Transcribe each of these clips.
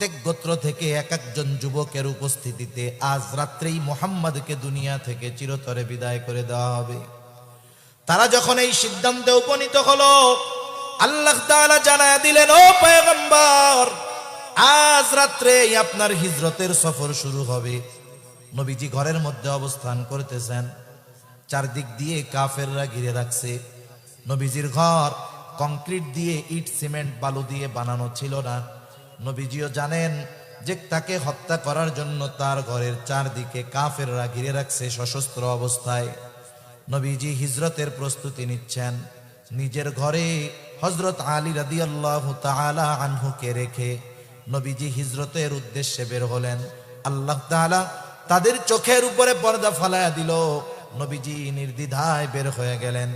প্রত্যেক গোত্র থেকে এক একজন যুবকের উপস্থিতিতে আজ রাত্রেই মুহাম্মদকে দুনিয়া থেকে চিরতরে বিদায় করে দেওয়া হবে। তারা যখন এই সিদ্ধান্তে উপনীত হলো, আল্লাহ তাআলা জানায়া দিলেন, ও পয়গম্বর, আজ রাত্রেই আপনার হিজরতের সফর শুরু হবে। নবীজি ঘরের মধ্যে অবস্থান করতেছেন, চারদিক দিয়ে কাফেররা ঘিরে রাখছে। নবীজির ঘর কংক্রিট দিয়ে, ইট সিমেন্ট বালু দিয়ে বানানো ছিল না। নবীজিও জানেন যে তাকে হত্যা করার জন্য তার ঘরের চারদিকে কাফেররা ঘিরে রাখছে সশস্ত্র অবস্থায়। নবীজি হিজরতের প্রস্তুতি নিচ্ছেন। নিজের ঘরে হযরত আলী রাদিয়াল্লাহু তাআলা আনহুকে রেখে নবীজি হিজরতের উদ্দেশ্যে বের হলেন। আল্লাহ তাআলা তাদের চোখের উপরে পর্দা ফালায়া দিল। নবীজি নির্দ্বিধায় বের হয়ে গেলেন।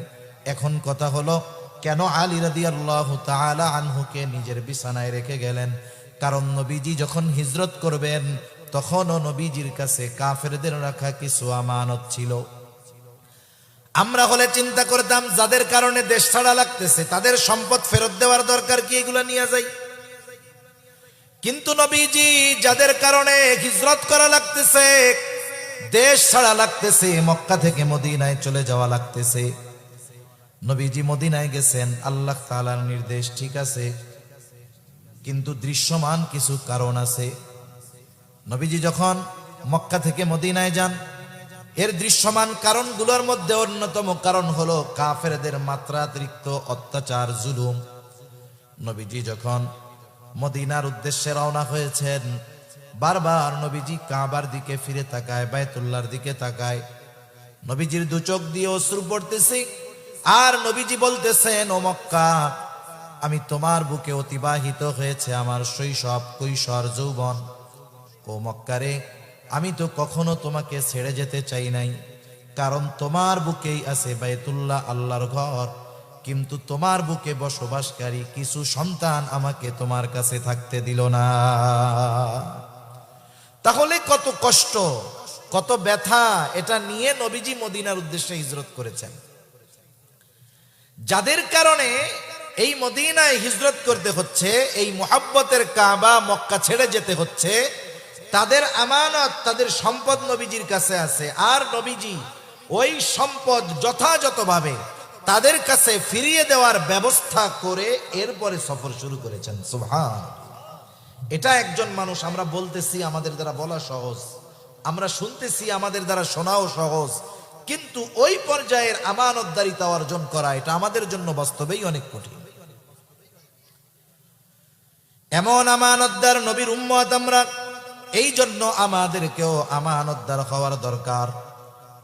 এখন কথা হলো, কেন আলী রাদিয়াল্লাহু তাআলা আনহুকে নিজের বিছানায় রেখে গেলেন? কারণ নবীজি যখন হিজরত করবেন তখনও নবীজির কাছে কাফেরদের রাখা কিছু আমানত ছিল। আমরা হলে চিন্তা করতাম, যাদের কারণে দেশ ছাড়া লাগতেছে তাদের সম্পদ ফেরত দেওয়ার দরকার কি, এগুলা নিয়ে যাই। কিন্তু নবীজি যাদের কারণে হিজরত করা লাগতেছে, দেশ ছাড়া লাগতেছে, মক্কা থেকে মদিনায় চলে যাওয়া লাগতেছে, নবীজি মদিনায় গেছেন আল্লাহ তাআলার নির্দেশ, ঠিক আছে, কিন্তু দৃশ্যমান কিছু কারণ আছে। নবীজি যখন মক্কা থেকে মদিনায় যান, এর দৃশ্যমান কারণগুলোর মধ্যে অন্যতম কারণ হলো কাফেরদের মাত্রাতিরিক্ত অত্যাচার, জুলুম। নবীজি যখন মদিনার উদ্দেশ্যে রওনা হয়েছেন, বারবার নবীজি কাবার দিকে ফিরে তাকায়, বায়তুল্লাহর দিকে তাকায়। নবীজির দু চোখ দিয়ে অশ্রু পড়তেছে, আর নবীজি বলতেছেন, ও মক্কা, আমি তোমার বুকে অতিবাহিত হয়েছে আমার শৈশব, কৈশোর, যৌবন। ও মক্কারে, আমি তো কখনো তোমাকে ছেড়ে যেতে চাই নাই, কারণ তোমার বুকেই আছে বায়তুল্লাহ, আল্লাহর ঘর। কিন্তু তোমার বুকে বসবাসকারী কিছু সন্তান আমাকে তোমার কাছে থাকতে দিল না। তাহলে কত কষ্ট, কত ব্যথা, এটা নিয়ে নবীজি মদিনার উদ্দেশ্যে হিজরত করেছেন। যাদের কারণে এই মদিনায় হিজরত করতে হচ্ছে, এই মুহাব্বতের কাবা মক্কা ছেড়ে যেতে হচ্ছে, তাদের আমানত, তাদের সম্পদ নবীজির কাছে আছে। আর নবীজি ওই সম্পদ যথাযথভাবে তাদের কাছে ফিরিয়ে দেওয়ার ব্যবস্থা করে এরপরে সফর শুরু করেছেন। সুবহান। এটা একজন মানুষ, আমরা বলতেছি আমাদের দ্বারা বলা সহজ, আমরা শুনতেছি আমাদের দ্বারা শোনাও সহজ, কিন্তু ওই পর্যায়ের আমানতদারিতা অর্জন করা, এটা আমাদের জন্য বাস্তবেই অনেক কঠিন। এমন আমানতদার নবীর উম্মত আমরা, এই জন্য আমাদেরকেও আমানতদার হওয়ার দরকার।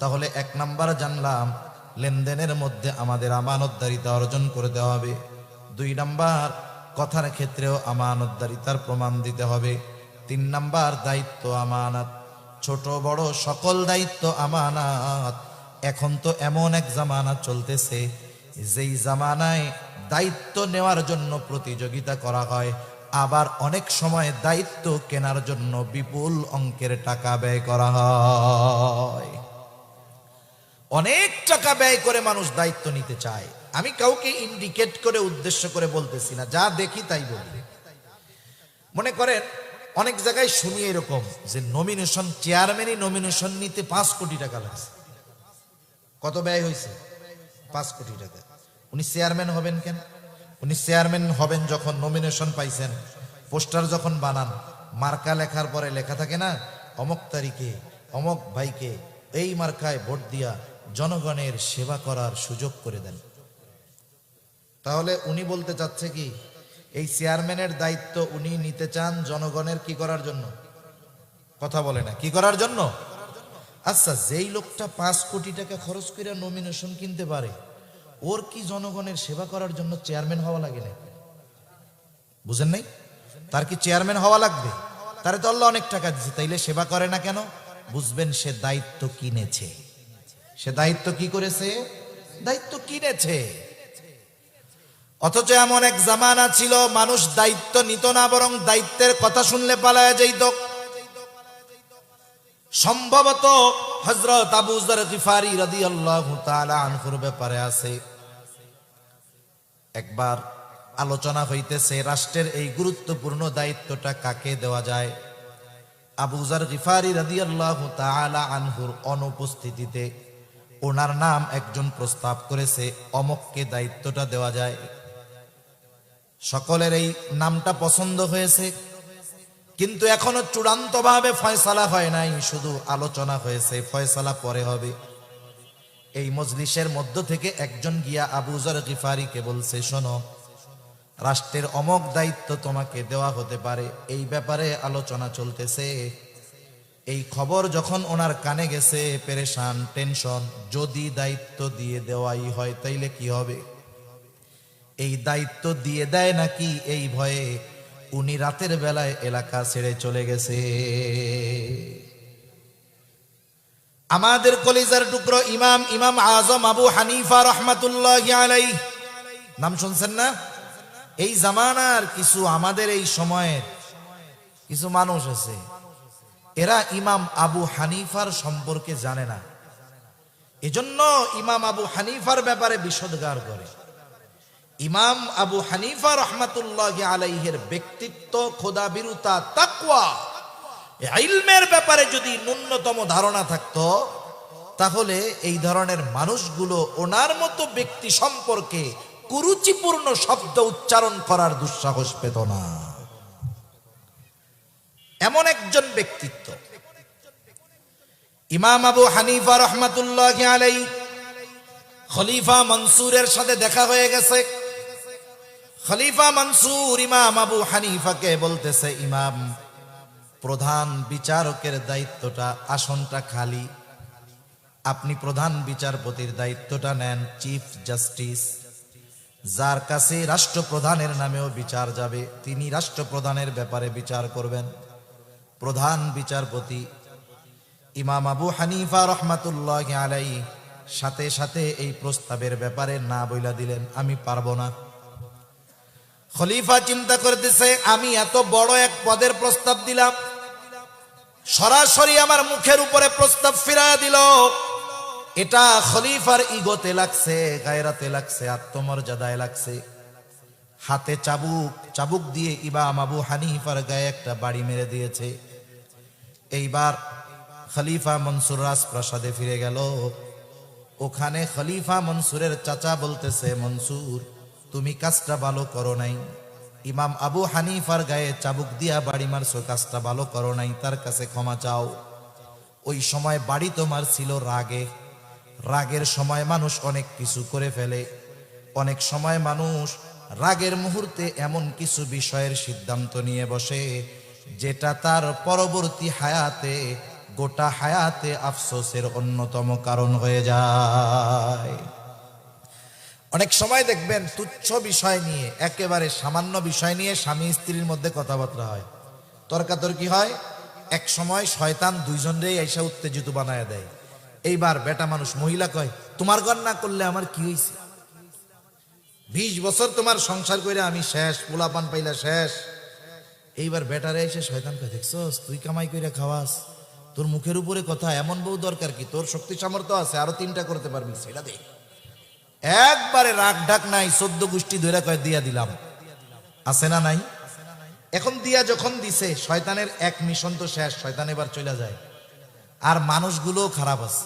তাহলে এক নাম্বার জানলাম, লেনদেনের মধ্যে আমাদের আমানতদারিতা অর্জন করতে হবে। দুই নাম্বার, কথার ক্ষেত্রেও আমানতদারিতার প্রমাণ দিতে হবে। তিন নাম্বার, দায়িত্ব আমানত, ছোট বড় সকল দায়িত্ব আমানত। এখন তো এমন এক জামানা চলতেছে, যেই জামানায় দায়িত্ব নেওয়ার জন্য প্রতিযোগিতা করা হয়, আবার অনেক সময় দায়িত্ব কেনার জন্য বিপুল অঙ্কের টাকা ব্যয় করা হয়। অনেক টাকা ব্যয় করে মানুষ দায়িত্ব নিতে চায়। আমি কাউকে ইন্ডিকেট করে উদ্দেশ্য করে বলতেছি না, যা দেখি তাই বলি। মনে করেন অনেক জায়গায় শুনি এরকম যে নমিনেশন, চেয়ারম্যানই নমিনেশন নিতে 5 কোটি টাকা লাগছে। কত ব্যয় হয়েছে? 5 কোটি টাকা। উনি চেয়ারম্যান হবেন কেন? উনি চেয়ারম্যান হবেন যখন নমিনেশন পাইছেন, পোস্টার যখন বানান, মার্কা লেখার পরে লেখা থাকে না, অমক তারিখে অমক ভাইকে এই মার্কায় ভোট দিয়া জনগণের সেবা করার সুযোগ করে দেন। তাহলে উনি বলতে চাচ্ছে কি, এই চেয়ারম্যানের দায়িত্ব উনি নিতে চান জনগণের কি করার জন্য? কথা বলে না, কি করার জন্য? আচ্ছা, যেই লোকটা 5 কোটি টাকা খরচ করে নমিনেশন কিনতে পারে, ওর কি জনগণের সেবা করার জন্য চেয়ারম্যান হওয়া লাগে না? বুঝেন নাই? তার কি চেয়ারম্যান হওয়া লাগবে? তারে তো আল্লাহ অনেক টাকা দিচ্ছে, তাইলে সেবা করে না কেন? বুঝবেন, সে দায়িত্ব কিনেছে। সে দায়িত্ব কি করেছে? দায়িত্ব কিনেছে। অথচ এমন এক জামানা ছিল, মানুষ দায়িত্ব নিত না, বরং দায়িত্বের কথা শুনলে পালায়া যাইত। সম্ভবত হযরত আবু যর গিফারি রাদিয়াল্লাহু তাআলা আনহুর ব্যাপারে আছে। একবার আলোচনা হইতেছে রাষ্ট্রের এই গুরুত্বপূর্ণ দায়িত্বটা কাকে দেওয়া যায়। আবু যার গিফারি রাদিয়াল্লাহু তাআলা আনহুর অনুপস্থিতিতে ওনার নাম একজন প্রস্তাব করেছে, অমককে দায়িত্বটা দেওয়া যায়। সকলের এই নামটা পছন্দ হয়েছে, কিন্তু এখনো চূড়ান্তভাবে ফয়সালা হয় নাই, শুধু আলোচনা হয়েছে, ফয়সালা পরে হবে। এই মজলিসের মধ্য থেকে একজন গিয়া আবু যার গিফারিকে বলছে, শোনো, রাষ্ট্রের অমক দায়িত্ব তোমাকে দেওয়া হতে পারে, এই ব্যাপারে আলোচনা চলতেছে। এই খবর যখন ওনার কানে গেছে, পেরেশান, টেনশন, যদি দায়িত্ব দিয়ে দেওয়াই হয় তাইলে কি হবে। এই দায়িত্ব দিয়ে দেয় নাকি এই ভয়ে উনি রাতের বেলায় এলাকা ছেড়ে চলে গেছে। আমাদের কলিজার টুকরো ইমাম আজম আবু হানিফা রাহমাতুল্লাহি আলাইহি, নাম শুনছেন না? এই জামানার কিছু, আমাদের এই সময়ের কিছু মানুষ আছে, এরা ইমাম আবু হানিফার সম্পর্কে জানে না, এজন্য ইমাম আবু হানিফার ব্যাপারে বিষোদ্গার করে। ইমাম আবু হানিফা রাহমাতুল্লাহি আলাইহির ব্যক্তিত্ব, খোদাভীরুতা, তাকওয়া, ইলমের ব্যাপারে যদি ন্যূনতম ধারণা থাকতো, তাহলে এই ধরনের মানুষগুলো ওনার মতো ব্যক্তি সম্পর্কে কুরুচিপূর্ণ শব্দ উচ্চারণ করার দুঃসাহস পেত না। এমন একজন ব্যক্তিত্ব ইমাম আবু হানিফা রাহমাতুল্লাহি আলাইহি। খলিফা মনসুরের সাথে দেখা হয়ে গেছে। খলিফা মনসুর ইমাম আবু হানিফাকে বলতেছে, ইমাম, প্রধান বিচারকের দায়িত্বটা, আসনটা খালি, আপনি প্রধান বিচারপতির দায়িত্বটা নেন। চিফ জাস্টিস, যার কাছে রাষ্ট্রপ্রধানের নামেও বিচার যাবে, তিনি রাষ্ট্রপ্রধানের ব্যাপারে বিচার করবেন। প্রধান বিচারপতি ইমাম আবু হানিফা রাহমাতুল্লাহি আলাইহি সাথে সাথে এই প্রস্তাবের ব্যাপারে না বইলা দিলেন, আমি পারবো না। খলিফা চিন্তা করতেছে, আমি এত বড় এক পদের প্রস্তাব দিলাম, সরাসরি আমার মুখের উপরে প্রস্তাব ফিরায়া দিল। এটা খলিফার ইগোতে লাগছে, গায়রাতে লাগছে, আত্মমর্যাদায় লাগছে। হাতে চাবুক দিয়ে ইমাম আবু হানিফার গায়ে একটা বাড়ি মেরে দিয়েছে। এইবার খলিফা মনসুর রাজপ্রাসাদে ফিরে গেল। ওখানে খলিফা মনসুরের চাচা বলতেছে, মনসুর, তুমি কাজটা ভালো করো নাই, ইমাম আবু হানিফার গায়ে চাবুক দিয়া বাড়ি মারছো, কাজটা ভালো করো নাই, তার কাছে ক্ষমা চাও। ওই সময় বাড়ি তোমার ছিল রাগে, রাগের সময় মানুষ অনেক কিছু করে ফেলে। অনেক সময় মানুষ রাগের মুহূর্তে এমন কিছু বিষয়ের সিদ্ধান্ত নিয়ে বসে, যেটা তার পরবর্তী হায়াতে, গোটা হায়াতে আফসোসের অন্যতম কারণ হয়ে যায়। অনেক সময় দেখবেন তুচ্ছ বিষয় নিয়ে, একেবারে সামান্য বিষয় নিয়ে স্বামী স্ত্রীর মধ্যে কথাবার্তা হয়, তর্কাতর্কি হয়। এক সময় শয়তান দুইজনরেই এসে উত্তেজিত বানায় দেয়। এইবার বেটা মানুষ, মহিলা কয়, তোমার ঘর না করলে আমার কি হয়েছে, 20 বছর তোমার সংসার করে আমি শেষ, পোলাপান পাইলা শেষ। এইবার বেটারে এসে শয়তান কয়, দেখছস তুই কামাই কইরা খাওয়াস, তোর মুখের উপরে কথা, এমন বউ দরকার কি, তোর শক্তি সামর্থ্য আছে, আরো 3টা করতে পারবি, সেটা দে। একবারে রাগ ঢাক নাই, 14 গোষ্ঠী ধরে কয় দিয়া দিলাম, আছে না নাই? এখন দিয়া যখন দিছে, শয়তানের এক মিশন তো শেষ, শয়তান এবার চলে যায়। আর মানুষগুলো খারাপ আছে,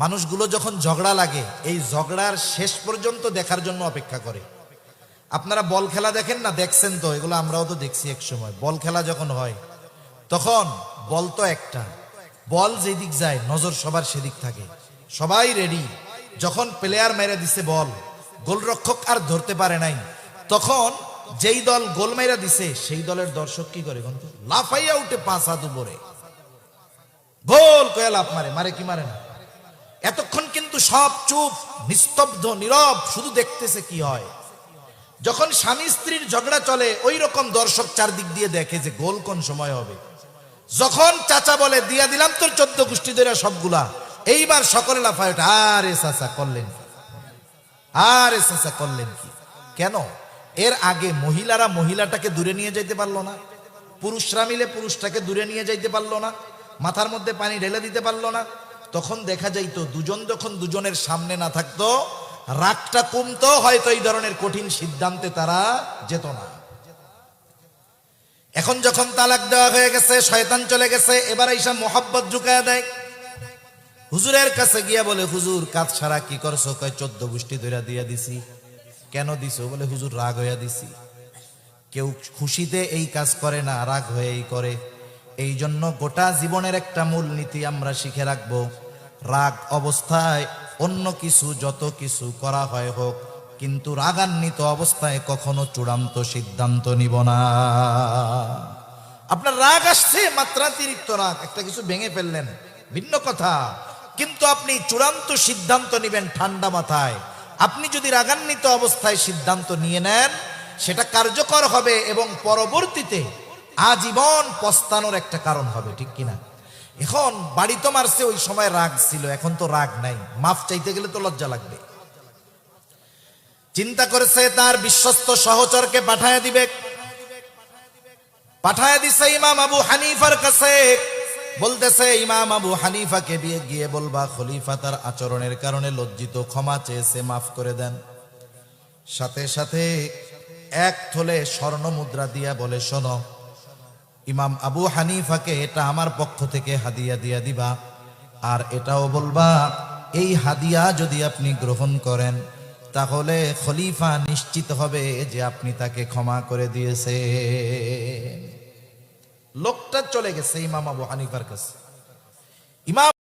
মানুষগুলো যখন ঝগড়া লাগে, এই ঝগড়ার শেষ পর্যন্ত দেখার জন্য অপেক্ষা করে। আপনারা বল খেলা দেখেন না, দেখছেন তো, এগুলো আমরাও তো দেখছি। এক সময় বল খেলা যখন হয়, তখন বল তো একটা, বল যেদিক যায় নজর সবার সেদিক থাকে, সবাই রেডি। যখন প্লেয়ার মেরে দিছে বল, গোলরক্ষক আর ধরতে পারে নাই, তখন যেই দল গোল মেরে দিছে সেই দলের দর্শক কি করে, লাফাইয়া উঠে 5 হাত উপরে, গোল কয়ে লাফ মারে, মারে কি মারে না। এতক্ষণ কিন্তু সব চুপ, নিস্তব্ধ, নীরব, শুধু দেখতেছে কি হয়। যখন স্বামী স্ত্রীর ঝগড়া চলে, ওই রকম দর্শক চারদিক দিয়ে দেখে যে গোল কোন সময় হবে। যখন চাচা বলে দিয়া দিলাম তোর 14 গোষ্ঠী ধরে সবগুলা, এইবার সকলে লাফায় ওঠে, আরে চাচা করলেন কি, আরে চাচা করলেন কি। কেন? এর আগে মহিলারা মহিলাটাকে দূরে নিয়ে যাইতে পারলো না, পুরুষরা মিলে পুরুষটাকে দূরে নিয়ে যাইতে পারলো না, মাথার মধ্যে পানি ঢেলে দিতে পারলো না। তখন দেখা যাইতো দুজন যখন দুজনের সামনে না থাকতো, রাগটা কমতো, হয়তো এই ধরনের কঠিন সিদ্ধান্তে তারা যেত না। এখন যখন তালাক দেওয়া হয়ে গেছে, শয়তান চলে গেছে, এবার এইসব মোহাব্বত ঢুকায় দেয়। হুজুরের কাছে গিয়া বলে, হুজুর কাজ ছাড়া কি করছো? কয় 14 গোষ্ঠী ধইরা দিয়া দিছি। কেন দিছো? বলে হুজুর রাগ হইয়া দিছি। কেউ খুশিতে এই কাজ করে না, রাগ হয়েই করে। এই জন্য গোটা জীবনের একটা মূল নীতি আমরা শিখে রাখবো, রাগ অবস্থায় অন্য কিছু যত কিছু করা হয় হোক, কিন্তু রাগান্বিত অবস্থায় কখনো চূড়ান্ত সিদ্ধান্ত নিব না। আপনার রাগ আসছে, মাত্রাতিরিক্ত রাগ, একটা কিছু ভেঙে ফেললেন, ভিন্ন কথা, কিন্তু আপনি চূড়ান্ত সিদ্ধান্ত নিবেন ঠান্ডা মাথায়। আপনি যদি রাগান্বিত অবস্থায় সিদ্ধান্ত নিয়ে নেন, সেটা কার্যকর হবে এবং পরবর্তীতে আজীবন পস্তানোর একটা কারণ হবে, ঠিক কিনা? এখন বাড়ি তো মারছে, ওই সময় রাগ ছিল, এখন তো রাগ নাই, মাফ চাইতে গেলে তো লজ্জা লাগবে। চিন্তা করেছে তার বিশ্বস্ত সহচরকে পাঠায় দিবে, পাঠায় দিছে ইমাম আবু হানিফার কাছে। বলতেছে ইমাম আবু হানিফাকে গিয়ে বলবা খলিফা তার আচরণের কারণে লজ্জিত, ক্ষমা চেয়েছে, মাফ করে দেন। সাথে সাথে 1 থলে স্বর্ণ মুদ্রা দিয়া বলে, শোনো ইমাম আবু হানিফাকে এটা আমার পক্ষ থেকে হাদিয়া দিয়া দিবা, আর এটাও বলবা এই হাদিয়া যদি আপনি গ্রহণ করেন তাহলে খলিফা নিশ্চিত হবে যে আপনি তাকে ক্ষমা করে দিয়েছে। লোকটা চলে গেছে ইমাম আবু হানিফার কাছে।